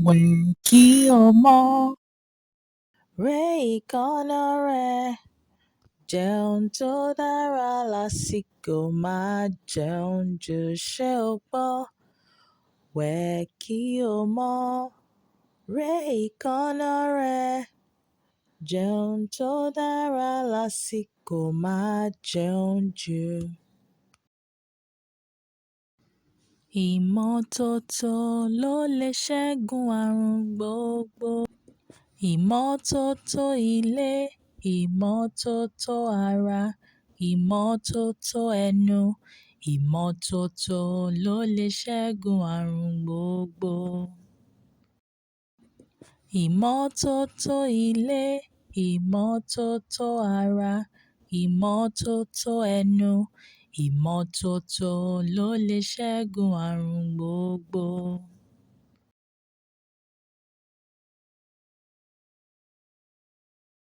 Wẹ̀ kí o mọ́, rẹ ìkọná rẹ, jẹun tó dára lásìkò, má jẹun jù, ṣé o gbọ́? Wẹ̀ kí o mọ́, rẹ ìkọná rẹ, jẹun tó dára lásìkò, má jẹun jù. Ìmọ́tótó ló lè ṣẹ́gun àrùn gbogbo. Ìmọ́tótó ilé, ìmọ́tótó ara, ìmọ́tótó ẹnu, ìmọ́tótó ló lè ṣẹ́gun àrùn gbogbo. Ìmọ́tótó ilé, ìmọ́tótó ara, ìmọ́tótó ẹnu, ìmọ́tótó ló lè ṣẹ́gun àrùn gbogbo.